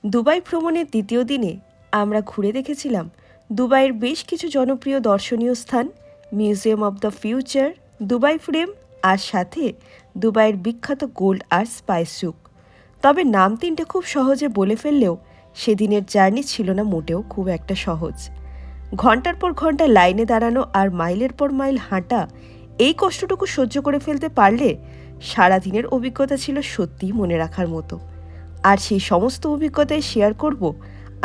Dubai ভ্রমণের দ্বিতীয় দিনে আমরা ঘুরে দেখেছিলাম দুবাইয়ের বেশ কিছু জনপ্রিয় দর্শনীয় স্থান, museum of the future, Dubai frame আর সাথে দুবাইয়ের বিখ্যাত গোল্ড আর স্পাইস সুক। তবে নাম তিনটে খুব সহজে বলে ফেললেও সেদিনের জার্নি ছিল না মোটেও খুব একটা সহজ। ঘন্টার পর ঘন্টা লাইনে দাঁড়ানো আর মাইলের পর মাইল হাঁটা, এই কষ্টটুকু সহ্য করে ফেলতে পারলে সারাদিনের অভিজ্ঞতা ছিল সত্যিই মনে রাখার মতো। আর সেই সমস্ত অভিজ্ঞতায় শেয়ার করব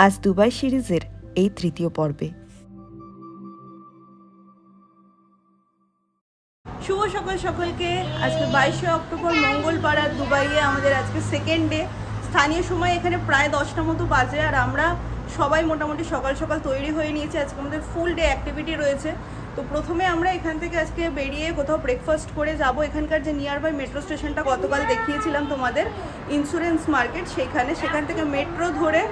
আজ দুবাই সিরিজের এই তৃতীয় পর্বে। শুভ সকাল সকলকে। আজকে 22শে অক্টোবর মঙ্গলবার, আর দুবাইয়ে আমাদের আজকে সেকেন্ড ডে। স্থানীয় সময় এখানে প্রায় 10টা মতো বাজে, আর আমরা সবাই মোটামুটি সকাল সকাল তৈরি হয়ে নিয়েছি। আজকে আমাদের ফুল ডে অ্যাক্টিভিটি রয়েছে। তো প্রথমে আমরা এখান থেকে আজকে বেরিয়ে কোথাও ব্রেকফাস্ট করে যাব এখানকার যে নিয়ার বাই মেট্রো স্টেশনটা গতকাল দেখিয়েছিলাম তোমাদের, ইন্স্যুরেন্স মার্কেট, সেখান থেকে মেট্রো ধরে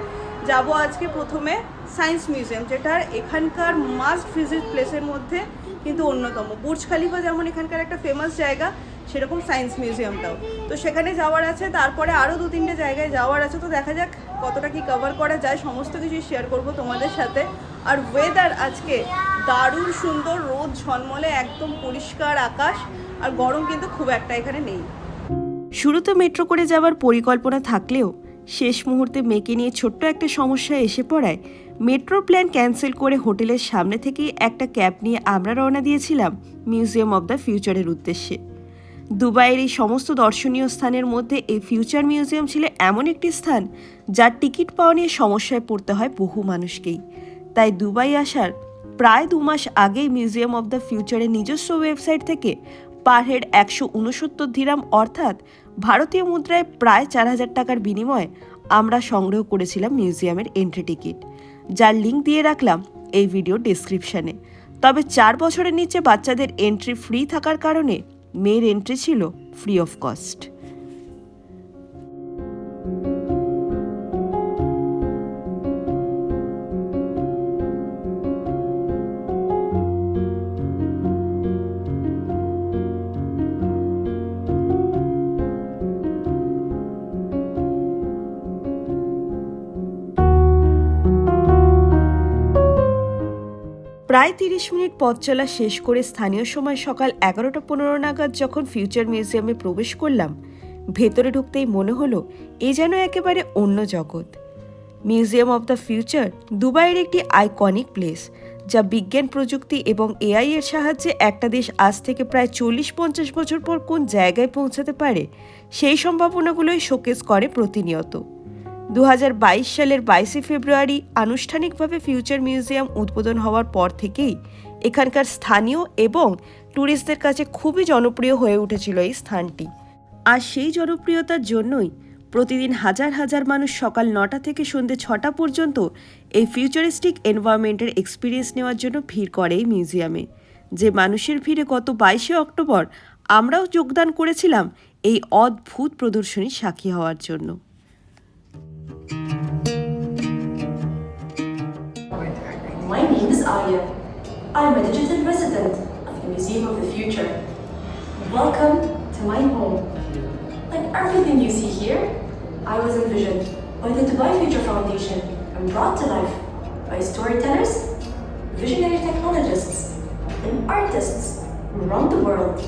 যাব আজকে প্রথমে সায়েন্স মিউজিয়াম, যেটা এখানকার মাস্ট ভিজিট প্লেসের মধ্যে কিন্তু অন্যতম। বুর্জ খালিফা যেমন এখানকার একটা ফেমাস জায়গা, সেরকম সায়েন্স মিউজিয়ামটাও। তো সেখানে যাওয়ার আছে, তারপরে আরও 2-3টে জায়গায় যাওয়ার আছে। তো দেখা যাক কতটা কি কভার করা যায়, সমস্ত কিছুই শেয়ার করব তোমাদের সাথে। আর ওয়েদার আজকে দারুণ সুন্দর, রোদ ঝলমলে, একদম পরিষ্কার আকাশ, আর গরম কিন্তু খুব একটা এখানে নেই। শুরুতে মেট্রো করে যাওয়ার পরিকল্পনা থাকলেও শেষ মুহূর্তে মেয়েকে নিয়ে ছোট্ট একটা সমস্যা এসে পড়ায় মেট্রোর প্ল্যান ক্যান্সেল করে হোটেলের সামনে থেকেই একটা ক্যাব নিয়ে আমরা রওনা দিয়েছিলাম মিউজিয়াম অব দ্য ফিউচারের উদ্দেশ্যে। দুবাইয়ের এই সমস্ত দর্শনীয় স্থানের মধ্যে এই ফিউচার মিউজিয়াম ছিল এমন একটি স্থান যার টিকিট পাওয়া নিয়ে সমস্যায় পড়তে হয় বহু মানুষকেই। তাই দুবাই আসার প্রায় 2 মাস আগেই মিউজিয়াম অব দ্য ফিউচারের নিজস্ব ওয়েবসাইট থেকে পার হেড 169 দিরহাম অর্থাৎ ভারতীয় মুদ্রায় প্রায় 4000 টাকার বিনিময়ে আমরা সংগ্রহ করেছিলাম মিউজিয়ামের এন্ট্রি টিকিট, যার লিঙ্ক দিয়ে রাখলাম এই ভিডিও ডেসক্রিপশানে। তবে 4 বছরের নিচে বাচ্চাদের এন্ট্রি ফ্রি থাকার কারণে মেয়ের এন্ট্রি ছিল ফ্রি অফ কস্ট। প্রায় 30 মিনিট পথ চলা শেষ করে স্থানীয় সময় সকাল 11:15 নাগাদ যখন ফিউচার মিউজিয়ামে প্রবেশ করলাম, ভেতরে ঢুকতেই মনে হলো এ যেন একেবারে অন্য জগৎ। মিউজিয়াম অব দ্য ফিউচার দুবাইয়ের একটি আইকনিক প্লেস, যা বিজ্ঞান, প্রযুক্তি এবং এআই এর সাহায্যে একটা দেশ আজ থেকে প্রায় 40-50 বছর পর কোন জায়গায় পৌঁছাতে পারে সেই সম্ভাবনাগুলোই শোকেস করে প্রতিনিয়ত। 2022 সালের 22শে ফেব্রুয়ারি আনুষ্ঠানিকভাবে ফিউচার মিউজিয়াম উদ্বোধন হওয়ার পর থেকেই এখানকার স্থানীয় এবং ট্যুরিস্টদের কাছে খুবই জনপ্রিয় হয়ে উঠেছিল এই স্থানটি। আর সেই জনপ্রিয়তার জন্যই প্রতিদিন হাজার হাজার মানুষ সকাল 9টা থেকে সন্ধ্যে 6টা পর্যন্ত এই ফিউচারিস্টিক এনভায়রনমেন্টের এক্সপিরিয়েন্স নেওয়ার জন্য ভিড় করে এই মিউজিয়ামে। যে মানুষের ভিড়ে গত 22শে অক্টোবর আমরাও যোগদান করেছিলাম এই অদ্ভুত প্রদর্শনীর সাক্ষী হওয়ার জন্য। My name is Aya. I'm a digital resident of the Museum of the Future. Welcome to my home. Like everything you see here, I was envisioned by the Dubai Future Foundation and brought to life by storytellers, visionary technologists, and artists from around the world.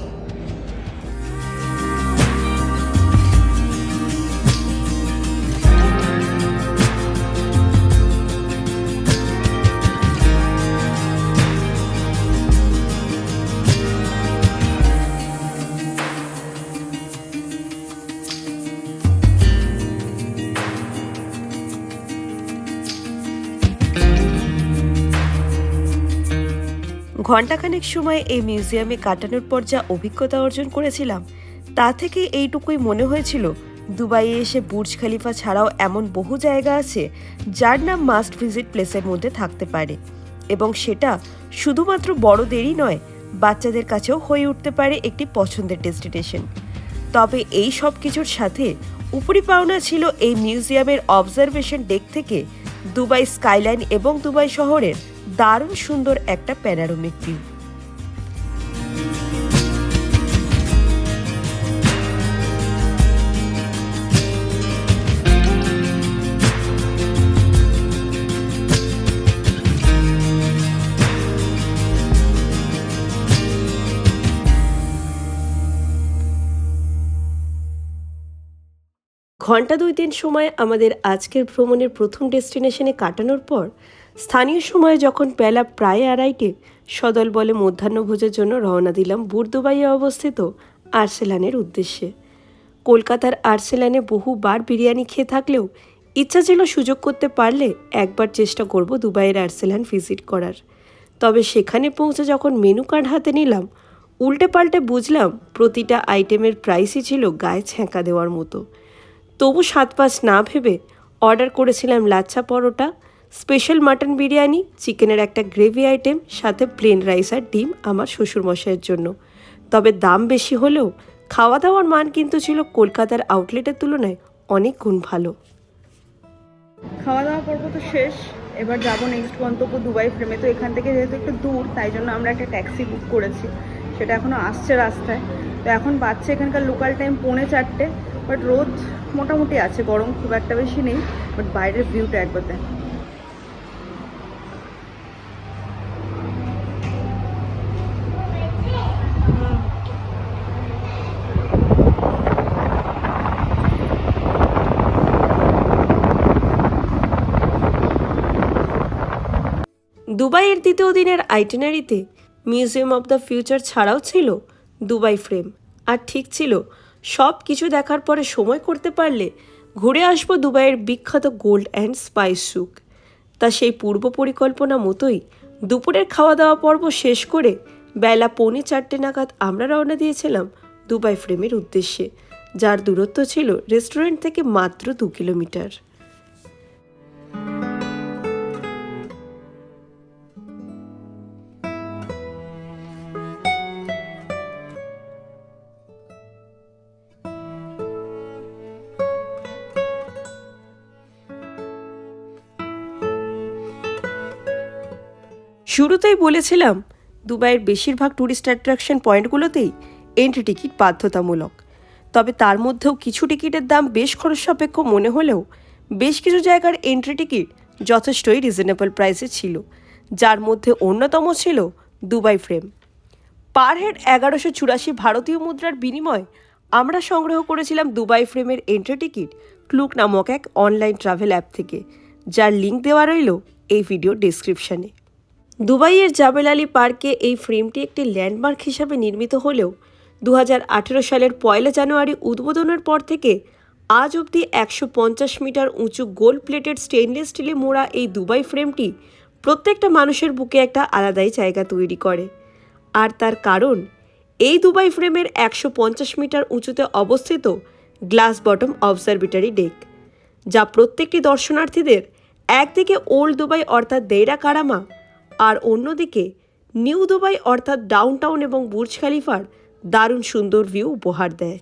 ঘণ্টাখানেক সময় এই মিউজিয়ামে কাটানোর পর যা অভিজ্ঞতা অর্জন করেছিলাম, তা থেকে এইটুকুই মনে হয়েছিল দুবাইয়ে এসে বুর্জ খালিফা ছাড়াও এমন বহু জায়গা আছে যার নাম মাস্ট ভিজিট প্লেসের মধ্যে থাকতে পারে, এবং সেটা শুধুমাত্র বড়দেরই নয়, বাচ্চাদের কাছেও হয়ে উঠতে পারে একটি পছন্দের ডেস্টিনেশন। তবে এই সব কিছুর সাথে উপরি পাওনা ছিল এই মিউজিয়ামের অবজারভেশন ডেক থেকে দুবাই স্কাইলাইন এবং দুবাই শহরের দারুণ সুন্দর একটা প্যানোরামিক ভিউ। ঘন্টা 2-3 সময় আমাদের আজকের ভ্রমণের প্রথম ডেস্টিনেশনে কাটানোর পর স্থানীয় সময়ে যখন বেলা প্রায় 2:30 সদল বলে মধ্যাহ্নভোজের জন্য রওনা দিলাম বুর্দুবাইয়ে অবস্থিত আর্সেলানের উদ্দেশ্যে। কলকাতার আর্সেলানে বহুবার বিরিয়ানি খেয়ে থাকলেও ইচ্ছা ছিল সুযোগ করতে পারলে একবার চেষ্টা করব দুবাইয়ের আর্সেলান ভিজিট করার। তবে সেখানে পৌঁছে যখন মেনু কার্ড হাতে নিলাম, উল্টে পাল্টে বুঝলাম প্রতিটা আইটেমের প্রাইসই ছিল গায়ে ছ্যাঁকা দেওয়ার মতো। তবু 7-5 না ভেবে অর্ডার করেছিলাম লাচ্ছা পরোটা, স্পেশাল মাটন বিরিয়ানি, চিকেনের একটা গ্রেভি আইটেম, সাথে প্লেন রাইস আর ডিম আমার শ্বশুরমশাইয়ের জন্য। তবে দাম বেশি হলেও খাওয়া দাওয়ার মান কিন্তু ছিল কলকাতার আউটলেটের তুলনায় অনেক গুণ ভালো। খাওয়া দাওয়া পর্ব তো শেষ, এবার যাবো নেক্সট গন্তব্য দুবাই ফ্রেমে। তো এখান থেকে যেহেতু একটু দূর, তাই জন্য আমরা একটা ট্যাক্সি বুক করেছি, সেটা এখনও আসছে রাস্তায়। তো এখন বাজছে এখানকার লোকাল টাইম 3:45, বাট রোদ মোটামুটি আছে, গরম খুব একটা বেশি নেই। বাট বাইরের ভিউটা একবার দেখ। দুবাইয়ের দ্বিতীয় দিনের আইটিনারিতে মিউজিয়াম অব দ্য ফিউচার ছাড়াও ছিল দুবাই ফ্রেম। আর ঠিক ছিল সব কিছু দেখার পরে সময় করতে পারলে ঘুরে আসবো দুবাইয়ের বিখ্যাত গোল্ড অ্যান্ড স্পাইস সুক। তা সেই পূর্ব পরিকল্পনা মতোই দুপুরের খাওয়া দাওয়া পর্ব শেষ করে বেলা 3:45 নাগাদ আমরা রওনা দিয়েছিলাম দুবাই ফ্রেমের উদ্দেশ্যে, যার দূরত্ব ছিল রেস্টুরেন্ট থেকে মাত্র 2 কিলোমিটার। শুরুতেই বলেছিলাম দুবাইয়ের বেশিরভাগ ট্যুরিস্ট অ্যাট্রাকশন পয়েন্টগুলোতেই এন্ট্রি টিকিট বাধ্যতামূলক। তবে তার মধ্যেও কিছু টিকিটের দাম বেশ খরচ সাপেক্ষ মনে হলেও বেশ কিছু জায়গার এন্ট্রি টিকিট যথেষ্টই রিজনেবল প্রাইসে ছিল, যার মধ্যে অন্যতম ছিল দুবাই ফ্রেম। পার হেড 1184 ভারতীয় মুদ্রার বিনিময়ে আমরা সংগ্রহ করেছিলাম দুবাই ফ্রেমের এন্ট্রি টিকিট ক্লুক নামক এক অনলাইন ট্রাভেল অ্যাপ থেকে, যার লিঙ্ক দেওয়া রইল এই ভিডিও ডেসক্রিপশানে। দুবাইয়ের জাবেল আলী পার্কে এই ফ্রেমটি একটি ল্যান্ডমার্ক হিসাবে নির্মিত হলেও 2018 সালের 1 জানুয়ারি উদ্বোধনের পর থেকে আজ অবধি 150 মিটার উঁচু গোল্ড প্লেটেড স্টেইনলেস স্টিলে মোড়া এই দুবাই ফ্রেমটি প্রত্যেকটা মানুষের বুকে একটা আলাদাই জায়গা তৈরি করে। আর তার কারণ এই দুবাই ফ্রেমের 150 মিটার উঁচুতে অবস্থিত গ্লাস বটম অবজারভেটরি ডেক, যা প্রত্যেকটি দর্শনার্থীদের একদিকে ওল্ড দুবাই অর্থাৎ দেইরা কারামা আর অন্যদিকে নিউ দুবাই অর্থাৎ ডাউনটাউন এবং বুর্জ খালিফার দারুণ সুন্দর ভিউ উপহার দেয়।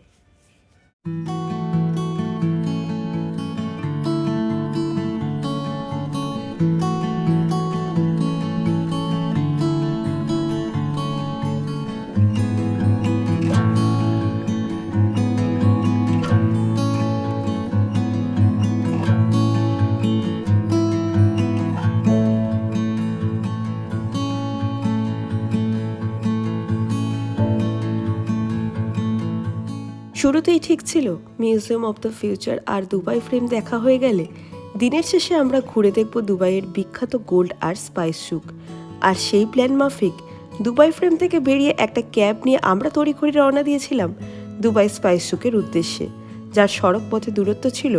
শুরুতেই ঠিক ছিল মিউজিয়াম অব দ্য ফিউচার আর দুবাই ফ্রেম দেখা হয়ে গেলে দিনের শেষে আমরা ঘুরে দেখব দুবাইয়ের বিখ্যাত গোল্ড আর স্পাইস সুক। আর সেই প্ল্যান মাফিক দুবাই ফ্রেম থেকে বেরিয়ে একটা ক্যাব নিয়ে আমরা তড়িঘড়ি রওনা দিয়েছিলাম দুবাই স্পাইস সুকের উদ্দেশ্যে, যার সড়ক পথে দূরত্ব ছিল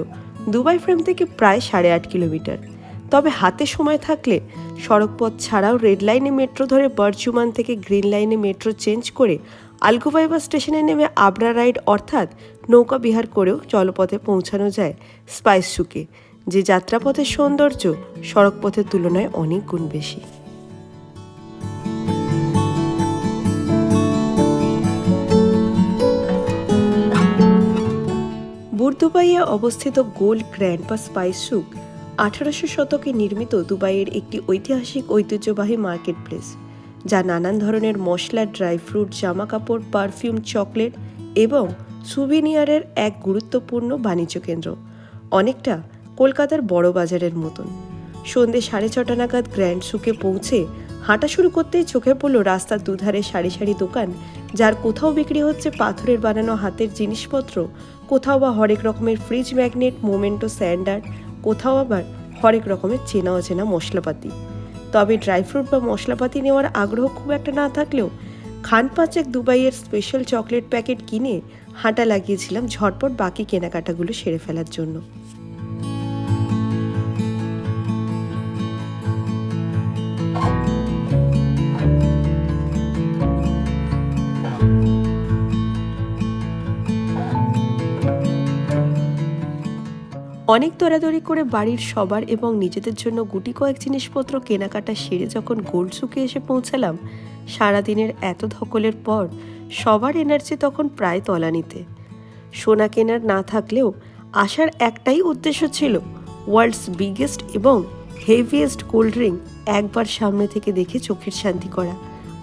দুবাই ফ্রেম থেকে প্রায় 8.5 কিলোমিটার। তবে হাতে সময় থাকলে সড়ক পথ ছাড়াও রেড লাইনে মেট্রো ধরে বারজুমান থেকে গ্রিন লাইনে মেট্রো চেঞ্জ করে আলগুবাইবা স্টেশনে নেমে আবরা রাইড অর্থাৎ নৌকা বিহার করেও জলপথে পৌঁছানো যায় স্পাইস সুকে, যে যাত্রাপথের সৌন্দর্য সড়কপথের তুলনায় অনেক গুণ বেশি। বুর্দুবাইয়ে অবস্থিত গোল্ড গ্র্যান্ড বা স্পাইস সুক 1800 শতকে নির্মিত দুবাইয়ের একটি ঐতিহাসিক ঐতিহ্যবাহী মার্কেট প্লেস, যা নানান ধরনের মশলা, ড্রাই ফ্রুট, জামা কাপড়, পারফিউম, চকলেট এবং সুভিনিয়ারের এক গুরুত্বপূর্ণ বাণিজ্য কেন্দ্র, অনেকটা কলকাতার বড় বাজারের মতন। সন্ধ্যে 6:30 নাগাদ গ্র্যান্ড সুকে পৌঁছে হাঁটা শুরু করতেই চোখে পড়ল রাস্তার দুধারে সারি সারি দোকান, যার কোথাও বিক্রি হচ্ছে পাথরের বানানো হাতের জিনিসপত্র, কোথাও বা হরেক রকমের ফ্রিজ ম্যাগনেট, মোমেন্টো স্যান্ডার, কোথাও আবার হরেক রকমের চেনা অচেনা মশলাপাতি। তবে ড্রাই ফ্রুট বা মশলাপাতি নেওয়ার আগ্রহ খুব একটা না থাকলেও খান পাঁচেক দুবাইয়ের স্পেশাল চকলেট প্যাকেট কিনে হাঁটা লাগিয়েছিলাম ঝটপট বাকি কেনাকাটাগুলো সেরে ফেলার জন্য। অনেক দরাদরি করে বাড়ির সবার এবং নিজেদের জন্য গুটি কয়েক জিনিসপত্র কেনাকাটা সেরে যখন গোলসুকে এসে পৌঁছালাম, সারাদিনের এত ধকলের পর সবার এনার্জি তখন প্রায় তলানিতে। সোনা কেনার না থাকলেও আসার একটাই উদ্দেশ্য ছিল, ওয়ার্ল্ডস বিগেস্ট এবং হেভিয়েস্ট কোল্ড ড্রিঙ্ক একবার সামনে থেকে দেখে চোখের শান্তি করা,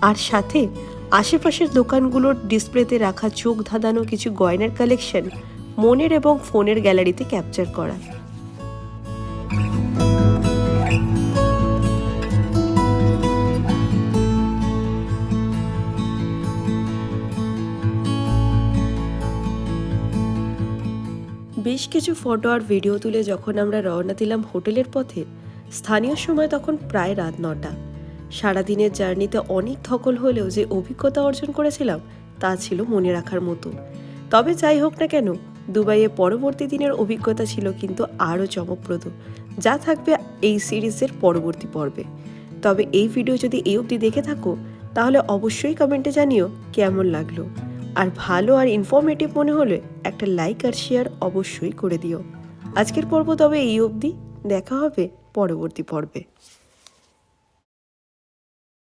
আর সাথে আশেপাশের দোকানগুলোর ডিসপ্লেতে রাখা চোখ ধাঁধানো কিছু গয়নার কালেকশন মনের এবং ফোনের গ্যালারিতে ক্যাপচার করা। বেশ কিছু ফটো আর ভিডিও তুলে যখন আমরা রওনা দিলাম হোটেলের পথে, স্থানীয় সময় তখন প্রায় রাত 9টা। সারাদিনের জার্নিতে অনেক ধকল হলেও যে অভিজ্ঞতা অর্জন করেছিলাম তা ছিল মনে রাখার মতো। তবে যাই হোক না কেন, দুবাইয়ে পরবর্তী দিনের অভিজ্ঞতা ছিল কিন্তু আরও চমকপ্রদ, যা থাকবে এই সিরিজের পরবর্তী পর্বে। তবে এই ভিডিও যদি এই অবধি দেখে থাকো তাহলে অবশ্যই কমেন্টে জানিও কেমন লাগলো, আর ভালো আর ইনফরমেটিভ মনে হলে একটা লাইক আর শেয়ার অবশ্যই করে দিও। আজকের পর্ব তবে এই অবধি, দেখা হবে পরবর্তী পর্বে।